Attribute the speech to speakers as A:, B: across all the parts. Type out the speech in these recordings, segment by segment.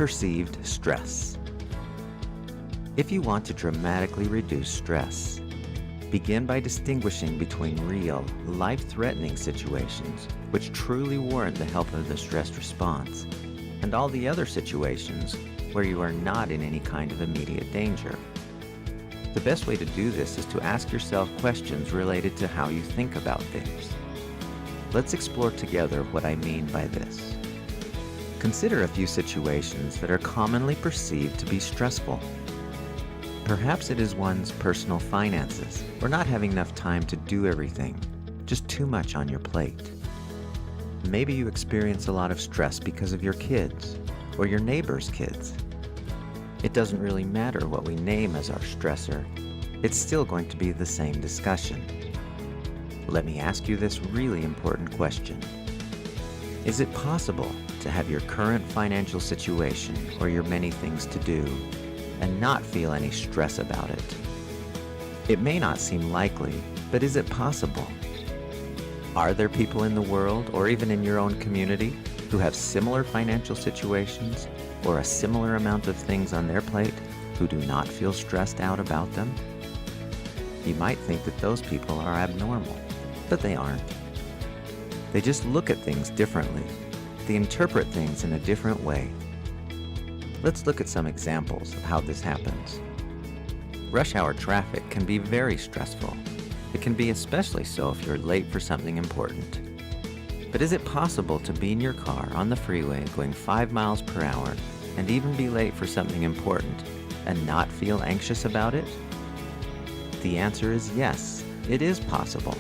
A: perceived stress. If you want to dramatically reduce stress, begin by distinguishing between real, life-threatening situations which truly warrant the help of the stress response, and all the other situations where you are not in any kind of immediate danger. The best way to do this is to ask yourself questions related to how you think about things. Let's explore together what I mean by this. Consider a few situations that are commonly perceived to be stressful. Perhaps it is one's personal finances, or not having enough time to do everything, just too much on your plate. Maybe you experience a lot of stress because of your kids, or your neighbor's kids. It doesn't really matter what we name as our stressor, it's still going to be the same discussion. Let me ask you this really important question. Is it possible to have your current financial situation or your many things to do and not feel any stress about it? It may not seem likely, but is it possible? Are there people in the world, or even in your own community, who have similar financial situations or a similar amount of things on their plate who do not feel stressed out about them? You might think that those people are abnormal, but they aren't. They just look at things differently. They interpret things in a different way. Let's look at some examples of how this happens. Rush hour traffic can be very stressful. It can be especially so if you're late for something important. But is it possible to be in your car on the freeway going 5 miles per hour and even be late for something important and not feel anxious about it? The answer is yes, it is possible.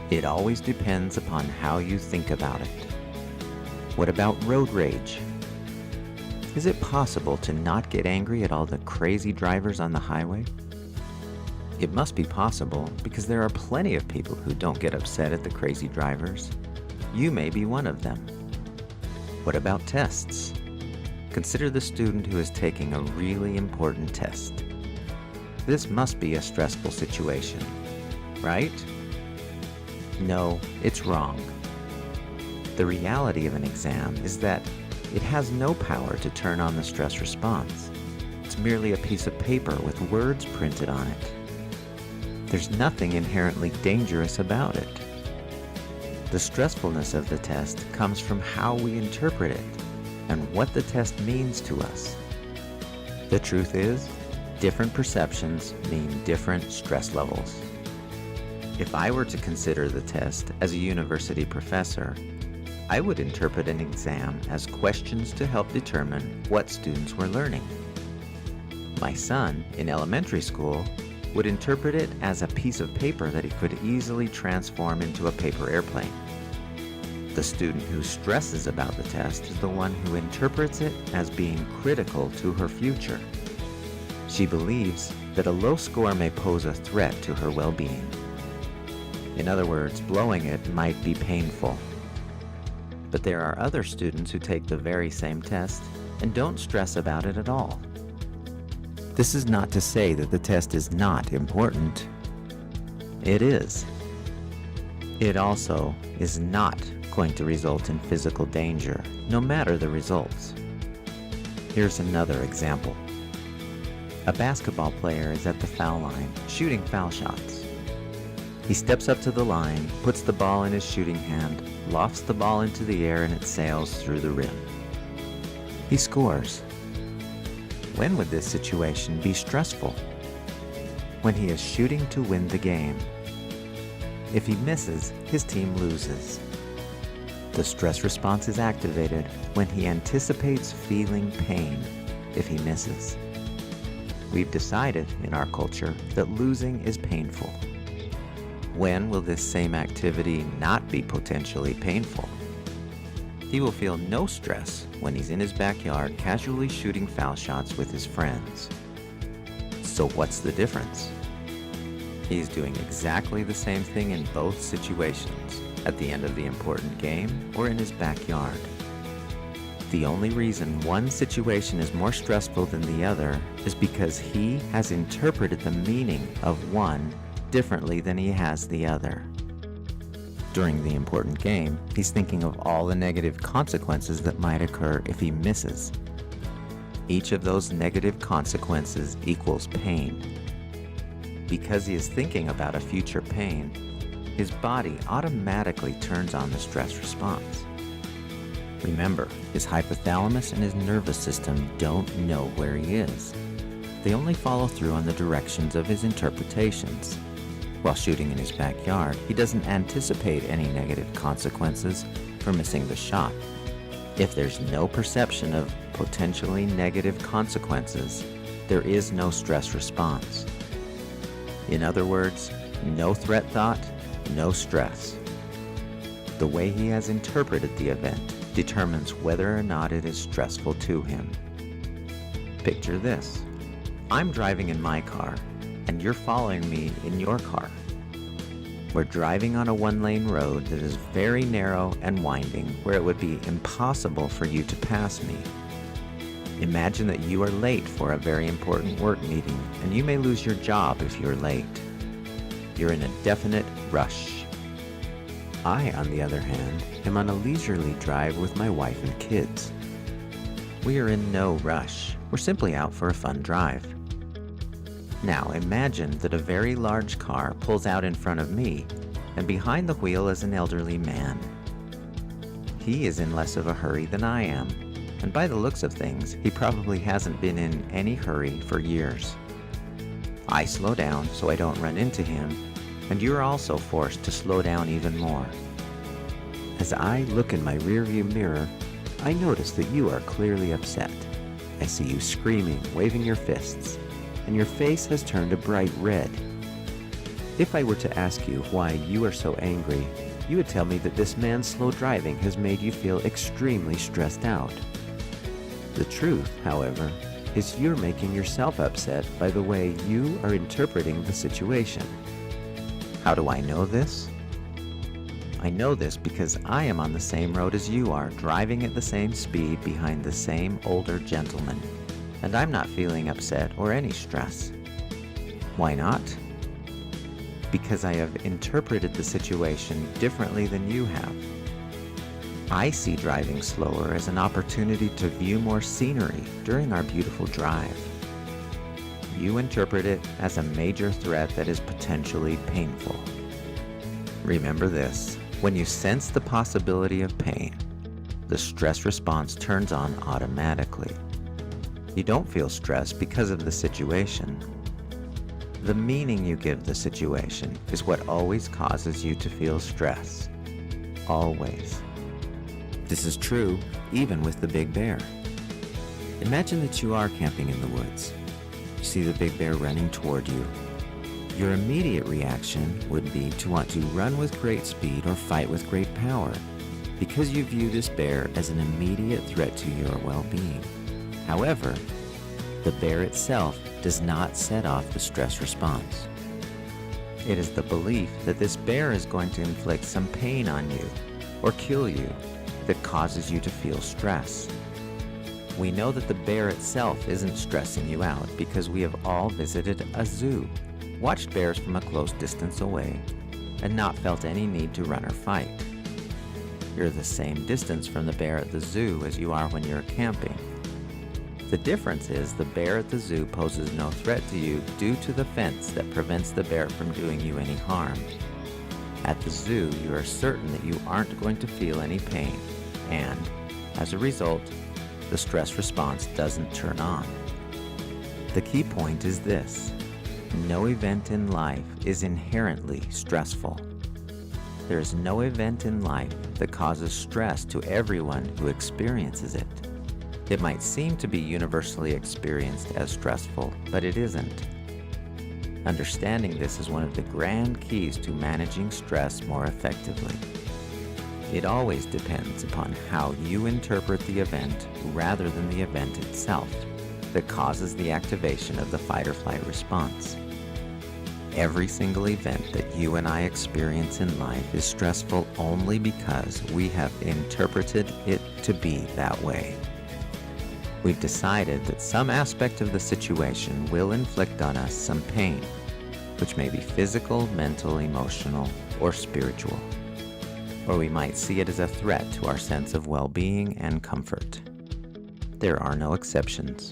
A: It always depends upon how you think about it. What about road rage? Is it possible to not get angry at all the crazy drivers on the highway? It must be possible because there are plenty of people who don't get upset at the crazy drivers. You may be one of them. What about tests? Consider the student who is taking a really important test. This must be a stressful situation, right? No, it's wrong. The reality of an exam is that it has no power to turn on the stress response. It's merely a piece of paper with words printed on it. There's nothing inherently dangerous about it. The stressfulness of the test comes from how we interpret it and what the test means to us. The truth is, different perceptions mean different stress levels. If I were to consider the test as a university professor, I would interpret an exam as questions to help determine what students were learning. My son, in elementary school, would interpret it as a piece of paper that he could easily transform into a paper airplane. The student who stresses about the test is the one who interprets it as being critical to her future. She believes that a low score may pose a threat to her well-being. In other words, blowing it might be painful. But there are other students who take the very same test and don't stress about it at all. This is not to say that the test is not important. It is. It also is not going to result in physical danger, no matter the results. Here's another example. A basketball player is at the foul line, shooting foul shots. He steps up to the line, puts the ball in his shooting hand, lofts the ball into the air, and it sails through the rim. He scores. When would this situation be stressful? When he is shooting to win the game. If he misses, his team loses. The stress response is activated when he anticipates feeling pain if he misses. We've decided in our culture that losing is painful. When will this same activity not be potentially painful? He will feel no stress when he's in his backyard casually shooting foul shots with his friends. So what's the difference? He's doing exactly the same thing in both situations, at the end of the important game or in his backyard. The only reason one situation is more stressful than the other is because he has interpreted the meaning of one differently than he has the other. During the important game, he's thinking of all the negative consequences that might occur if he misses, Each of those negative consequences equals pain. Because he is thinking about a future pain, his body automatically turns on the stress response. Remember, his hypothalamus and his nervous system don't know where he is. They only follow through on the directions of his interpretations. While shooting in his backyard, he doesn't anticipate any negative consequences for missing the shot. If there's no perception of potentially negative consequences, there is no stress response. In other words, no threat thought, no stress. The way he has interpreted the event determines whether or not it is stressful to him. Picture this. I'm driving in my car, and you're following me in your car. We're driving on a one-lane road that is very narrow and winding, where it would be impossible for you to pass me. Imagine that you are late for a very important work meeting, and you may lose your job if you're late. You're in a definite rush. I, on the other hand, am on a leisurely drive with my wife and kids. We are in no rush. We're simply out for a fun drive. Now imagine that a very large car pulls out in front of me, and behind the wheel is an elderly man. He is in less of a hurry than I am, and by the looks of things, he probably hasn't been in any hurry for years. I slow down so I don't run into him, and you're also forced to slow down even more. As I look in my rearview mirror, I notice that you are clearly upset. I see you screaming, waving your fists, and your face has turned a bright red. If I were to ask you why you are so angry, you would tell me that this man's slow driving has made you feel extremely stressed out. The truth, however, is you're making yourself upset by the way you are interpreting the situation. How do I know this? I know this because I am on the same road as you are, driving at the same speed behind the same older gentleman, and I'm not feeling upset or any stress. Why not? Because I have interpreted the situation differently than you have. I see driving slower as an opportunity to view more scenery during our beautiful drive. You interpret it as a major threat that is potentially painful. Remember this, when you sense the possibility of pain, the stress response turns on automatically. You don't feel stressed because of the situation. The meaning you give the situation is what always causes you to feel stress. Always. This is true even with the big bear. Imagine that you are camping in the woods. You see the big bear running toward you. Your immediate reaction would be to want to run with great speed or fight with great power, because you view this bear as an immediate threat to your well-being. However, the bear itself does not set off the stress response. It is the belief that this bear is going to inflict some pain on you or kill you that causes you to feel stress. We know that the bear itself isn't stressing you out because we have all visited a zoo, watched bears from a close distance away, and not felt any need to run or fight. You're the same distance from the bear at the zoo as you are when you're camping. The difference is the bear at the zoo poses no threat to you due to the fence that prevents the bear from doing you any harm. At the zoo, you are certain that you aren't going to feel any pain, and, as a result, the stress response doesn't turn on. The key point is this: no event in life is inherently stressful. There is no event in life that causes stress to everyone who experiences it. It might seem to be universally experienced as stressful, but it isn't. Understanding this is one of the grand keys to managing stress more effectively. It always depends upon how you interpret the event rather than the event itself that causes the activation of the fight or flight response. Every single event that you and I experience in life is stressful only because we have interpreted it to be that way. We've decided that some aspect of the situation will inflict on us some pain, which may be physical, mental, emotional, or spiritual. Or we might see it as a threat to our sense of well-being and comfort. there are no exceptions.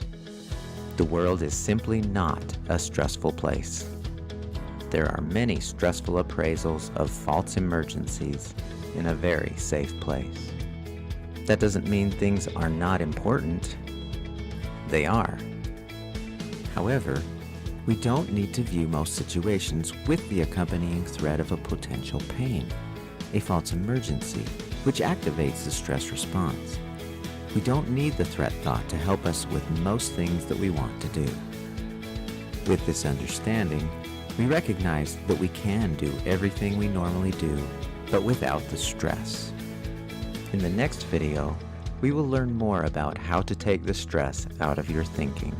A: The world is simply not a stressful place. There are many stressful appraisals of false emergencies in a very safe place. That doesn't mean things are not important. They are. However, we don't need to view most situations with the accompanying threat of a potential pain, a false emergency, which activates the stress response. We don't need the threat thought to help us with most things that we want to do. With this understanding, we recognize that we can do everything we normally do, but without the stress. In the next video, we will learn more about how to take the stress out of your thinking.